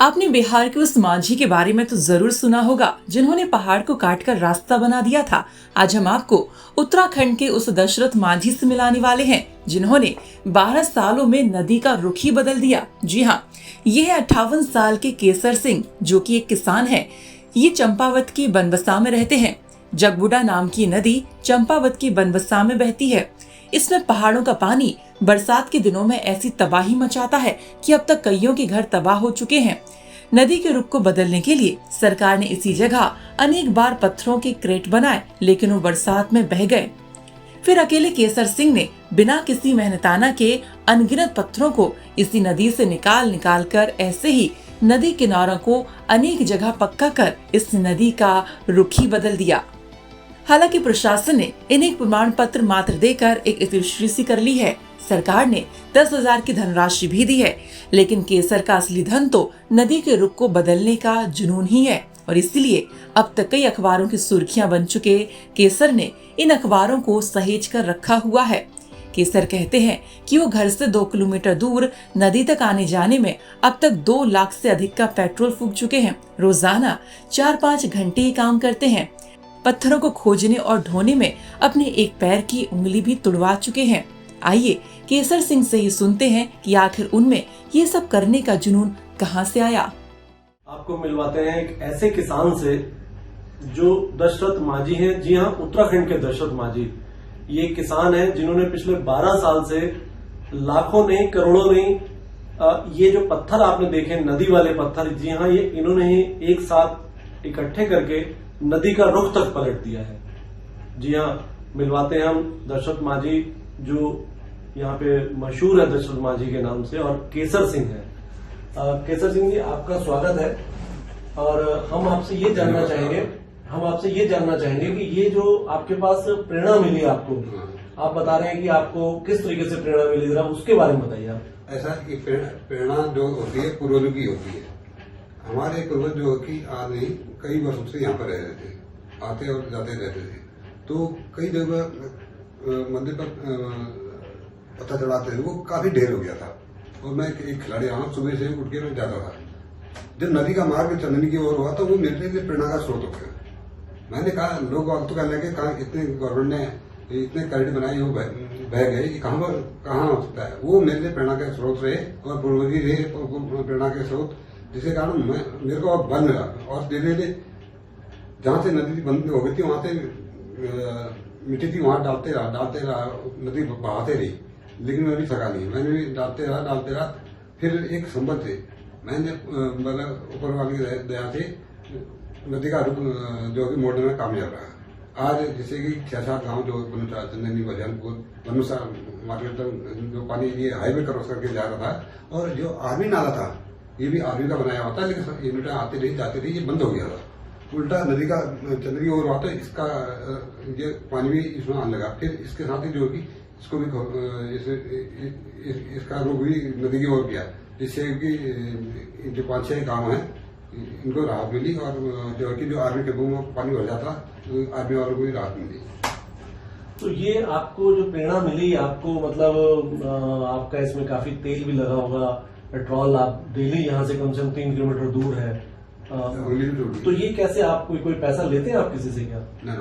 आपने बिहार के उस मांझी के बारे में तो जरूर सुना होगा जिन्होंने पहाड़ को काटकर रास्ता बना दिया था। आज हम आपको उत्तराखंड के उस दशरथ मांझी से मिलाने वाले हैं जिन्होंने 12 सालों में नदी का रुख ही बदल दिया। जी हाँ, ये है 58 साल के केसर सिंह, जो कि एक किसान है। ये चंपावत की बनबसा में रहते हैं। जगबुडा नाम की नदी चंपावत की बनबसा में बहती है। इसमें पहाड़ों का पानी बरसात के दिनों में ऐसी तबाही मचाता है कि अब तक कईयों के घर तबाह हो चुके हैं। नदी के रुख को बदलने के लिए सरकार ने इसी जगह अनेक बार पत्थरों के क्रेट बनाए, लेकिन वो बरसात में बह गए। फिर अकेले केसर सिंह ने बिना किसी मेहनताना के अनगिनत पत्थरों को इसी नदी से निकाल कर ऐसे ही नदी किनारों को अनेक जगह पक्का कर इस नदी का रुख ही बदल दिया। हालांकि प्रशासन ने इन्हें प्रमाण पत्र मात्र देकर एक रजिस्ट्री सी कर ली है। सरकार ने 10,000 की धनराशि भी दी है, लेकिन केसर का असली धन तो नदी के रुख को बदलने का जुनून ही है। और इसलिए अब तक कई अखबारों की सुर्खियां बन चुके केसर ने इन अखबारों को सहेज कर रखा हुआ है। केसर कहते हैं कि वो घर से 2 किलोमीटर दूर नदी तक आने जाने में अब तक 2 लाख से अधिक का पेट्रोल फूंक चुके हैं। रोजाना 4-5 घंटे ही काम करते हैं। पत्थरों को खोजने और ढोने में अपने एक पैर की उंगली भी तुड़वा चुके हैं। आइए केसर सिंह से ही सुनते हैं कि आखिर उनमें ये सब करने का जुनून कहां से आया। आपको मिलवाते हैं एक ऐसे किसान से जो दशरथ मांझी हैं। जी हाँ, उत्तराखंड के दशरथ मांझी ये किसान हैं जिन्होंने पिछले 12 साल से लाखों नहीं करोड़ों नहीं ये जो पत्थर आपने देखे नदी वाले पत्थर, जी हाँ, ये इन्होंने ही एक साथ इकट्ठे करके नदी का रुख तक पलट दिया है। जी हाँ, मिलवाते हैं हम दशरथ मांझी जो यहाँ पे मशहूर है दशरथ मांझी के नाम से, और केसर सिंह है। केसर सिंह जी, आपका स्वागत है। और हम आपसे ये जानना चाहेंगे कि ये जो आपके पास प्रेरणा मिली आपको, आप बता रहे हैं कि आपको किस तरीके से प्रेरणा मिली, जरा उसके बारे में बताइए आप। ऐसा कि प्रेरणा जो होती है पूर्वजों की होती है। हमारे पूर्वज जो कि आज नहीं कई वर्षों से यहाँ पर रह रहे थे, आते और जाते रहते थे। तो कई जगह मंदिर पर पत्थर चढ़ाते थे, वो काफी ढेर हो गया था। और मैं एक खिलाड़ी रहा, सुबह से उठ के मैं जाता था। जब नदी का मार्ग चंदनी की ओर हुआ तो वो मेरे लिए प्रेरणा का स्रोत हो गया। मैंने कहा, लोग तो कहने लगे, कहा इतने गवर्नमेंट ने इतने कैरेट बनाए वो बह गए, कहाँ हो सकता है। वो मेरे लिए प्रेरणा के स्रोत रहे और पूर्वजी रहे प्रेरणा के स्रोत, जिसके कारण मेरे को और बल मिला। और धीरे धीरे जहां से नदी बंद हो गई थी वहां से मिट्टी थी, वहां डालते रहा, नदी बहाते रही, लेकिन मैं भी थका नहीं। मैंने भी डालते रहा। फिर एक संबंध से मैंने ऊपर वाली दया से नदी का रुख जो कि मोड़ने में कामयाब रहा। आज जैसे कि 6-7 गांव जो चंदनी, भजनपुर, बनूसा मार्केट तक जो पानी ये हाईवे क्रॉस करके जा रहा था, और जो आर्मी नाला था ये भी आर्मी का बनाया हुआ था, लेकिन यूनिट आती रही जाती रही, ये बंद हो गया था। उल्टा नदी का चंदनी और हुआ, तो इसका ये पानी भी इसमें आने लगा। फिर इसके साथ ही जो कि इसको भी इसका रुख भी नदी की ओर किया, जिससे कि जो 5-6 गांव हैं इनको राहत मिली। और जो आर्मी के में पानी भर जाता तो आर्मी वालों को भी राहत मिली। तो ये आपको जो प्रेरणा मिली, आपको मतलब आपका इसमें काफी तेल भी लगा होगा, पेट्रोल, आप डेली यहाँ से कम 3 किलोमीटर दूर है। तो ये कैसे, आप कोई पैसा लेते हैं आप किसी से क्या? ना,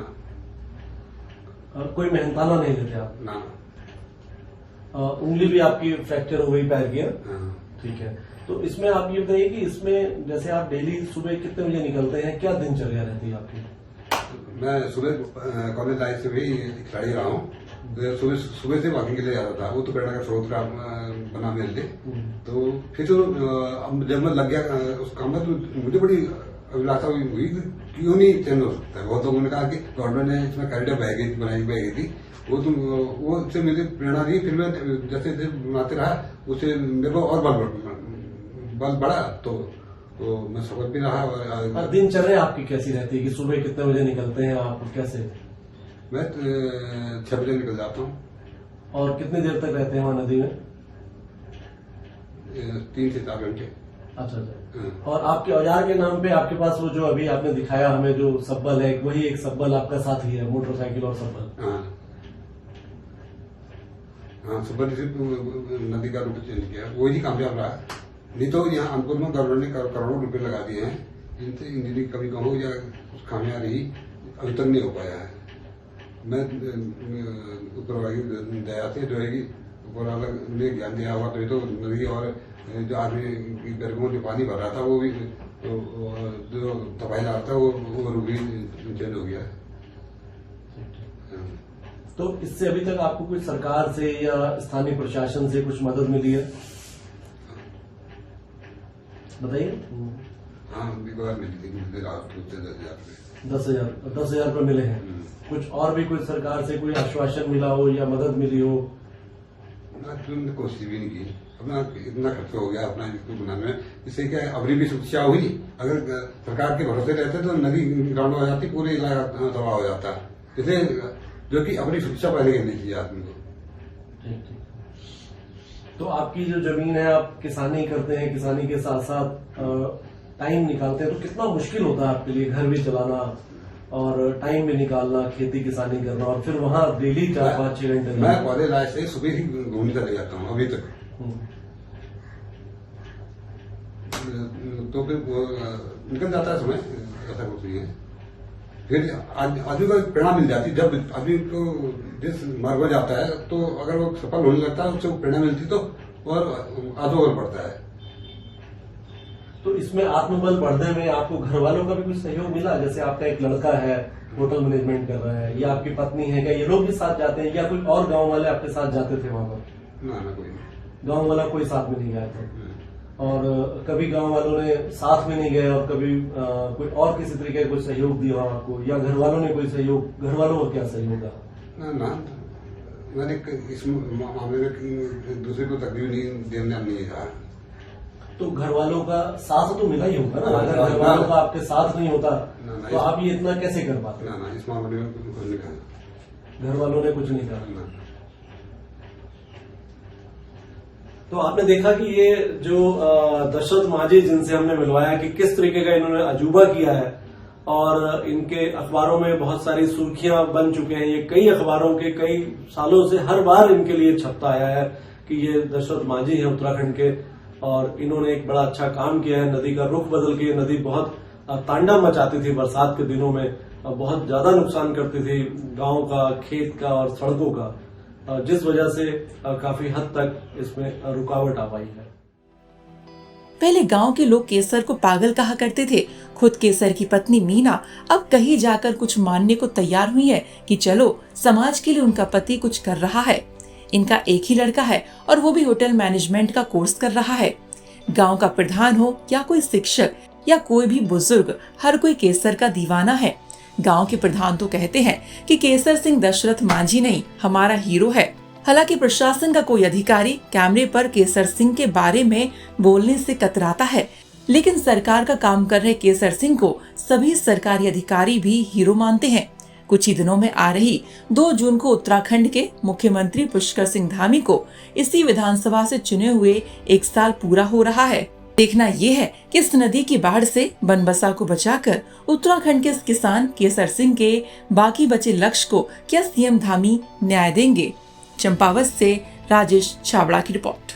कोई मेहनताना नहीं लेते आप? ना। उंगली भी आपकी फ्रैक्चर हो गई पैर की? ठीक है। तो इसमें आप ये बताइए कि इसमें जैसे आप डेली सुबह कितने बजे निकलते हैं, क्या दिनचर्या रहती है आपकी? मैं सुबह कॉलेज लाइफ से भी खिलाड़ी रहा हूँ। सुबह से वॉकिंग के लिए जाता था, वो तो प्रेरणा का स्रोत बना मेरे लिए। तो फिर तो जब मैं लग गया उस काम में, तो मुझे बड़ी अभिलाषा हुई क्यों नहीं चेंज हो सकता है। बहुत लोगों ने कहा कि गवर्नमेंट ने इसमें कैरियर बनाई थी, वो उससे मुझे प्रेरणा दी। फिर मैं जैसे बनाते रहा, उससे मेरे को और बल बढ़ा, तो मैं सफल भी रहा। और दिनचर्या आपकी कैसी रहती है कि सुबह कितने बजे निकलते हैं आप, कैसे? मैं 6 बजे निकल जाता हूँ। और कितनी देर तक रहते हैं वहां नदी में? 3 से 4 घंटे। अच्छा। और आपके औजार के नाम पे आपके पास वो जो अभी आपने दिखाया हमें जो सब्बल है, वही एक सब्बल आपका साथी है, मोटरसाइकिल और सब्बल? हाँ, सब्बल से नदी का रूट चेंज किया, वही कामयाब रहा। नहीं तो यहाँ अनपुर में गवर्नमेंट ने करोड़ों रुपए लगा दिए हैं, इनसे इंजीनियरिंग कभी कहो या कुछ खामियां रही, अभी तक नहीं हो पाया है। मैं ऊपर दया से जो है कि ऊपर वाला ने ज्ञान दिया हुआ तो नदी और जो आदमी घर में जो पानी भर रहा था वो भी जो दबाई ला रहा था वो भी चेंज हो गया है। तो इससे अभी तक आपको कुछ सरकार से या स्थानीय प्रशासन से कुछ मदद मिली है? बताइए। हाँ, मिली थी 10,000 रुपये मिले हैं। कुछ और भी कोई सरकार से कोई आश्वासन मिला हो या मदद मिली हो? तुमने कोशिश भी नहीं की, अपना इतना खर्चा हो गया अपना स्कूल बनाने में। इससे क्या है, अभी भी सुरक्षा हुई। अगर सरकार के भरोसे रहते तो नदी ग्राउंड हो जाती, पूरे इलाका तबाह हो जाता। इसलिए जो कि अपनी सुरक्षा पहले करनी चाहिए आदमी को। ठीक। तो आपकी जो जमीन है, आप किसानी करते हैं, किसानी के साथ साथ टाइम निकालते हैं, तो कितना मुश्किल होता है आपके लिए घर भी चलाना और टाइम भी निकालना, खेती किसानी करना, और फिर वहाँ डेली 4-5-6 घंटे? मैं कॉलेज लाइफ से सुबह ही घूमने चले जाता हूँ अभी तक। तो फिर निकल जाता है समय, ऐसा कुछ नहीं है। फिर आदमी को प्रेरणा मिल जाती, जब आदमी को जिस मार्ग में जाता है तो अगर वो सफल होने लगता है, उससे प्रेरणा मिलती तो और आगे और बढ़ता है। तो इसमें आत्मबल बढ़ने में आपको घर वालों का भी कुछ सहयोग मिला? जैसे आपका एक लड़का है, होटल मैनेजमेंट कर रहा है, या आपकी पत्नी है, क्या ये लोग भी साथ जाते हैं, या कोई और गांव वाले आपके साथ जाते थे वहां पर? ना कोई नहीं, गांव वाला कोई साथ में नहीं गया था। और कभी गांव वालों ने साथ में नहीं गए, और कभी कोई और किसी तरीके का कोई सहयोग दिया आपको, या घर वालों ने कोई सहयोग? घर वालों का क्या सहयोग था? ना मैंने इस मामले में दूसरे को तकलीफ नहीं देना नहीं था। तो घर वालों का साथ तो मिला ही होगा ना? अगर घर वालों का आपके साथ नहीं होता तो आप ये इतना कैसे कर पाते? ना इस मामले में कुछ नहीं कहा, घर वालों ने कुछ नहीं कहा। तो आपने देखा कि ये जो दशरथ माझी जिनसे हमने मिलवाया कि किस तरीके का इन्होंने अजूबा किया है, और इनके अखबारों में बहुत सारी सुर्खियां बन चुके हैं। ये कई अखबारों के कई सालों से हर बार इनके लिए छपता आया है कि ये दशरथ माझी है उत्तराखंड के, और इन्होंने एक बड़ा अच्छा काम किया है। नदी का रुख बदल के, नदी बहुत तांडव मचाती थी बरसात के दिनों में, बहुत ज्यादा नुकसान करती थी गांव का, खेत का और सड़कों का, जिस वजह से काफी हद तक इसमें रुकावट आ पाई है। पहले गांव के लोग केसर को पागल कहा करते थे। खुद केसर की पत्नी मीना अब कहीं जाकर कुछ मानने को तैयार हुई है कि चलो समाज के लिए उनका पति कुछ कर रहा है। इनका एक ही लड़का है और वो भी होटल मैनेजमेंट का कोर्स कर रहा है। गांव का प्रधान हो या कोई शिक्षक या कोई भी बुजुर्ग, हर कोई केसर का दीवाना है। गांव के प्रधान तो कहते हैं कि केसर सिंह दशरथ माझी नहीं, हमारा हीरो है। हालांकि प्रशासन का कोई अधिकारी कैमरे पर केसर सिंह के बारे में बोलने से कतराता है, लेकिन सरकार का काम कर रहे केसर सिंह को सभी सरकारी अधिकारी भी हीरो मानते हैं। कुछ ही दिनों में आ रही 2 जून को उत्तराखंड के मुख्यमंत्री पुष्कर सिंह धामी को इसी विधानसभा से चुने हुए 1 साल पूरा हो रहा है। देखना ये है कि इस नदी की बाढ़ से बनबसा को बचाकर उत्तराखंड के किसान केसर सिंह के बाकी बचे लक्ष्य को क्या सीएम धामी न्याय देंगे। चंपावत से राजेश छाबड़ा की रिपोर्ट।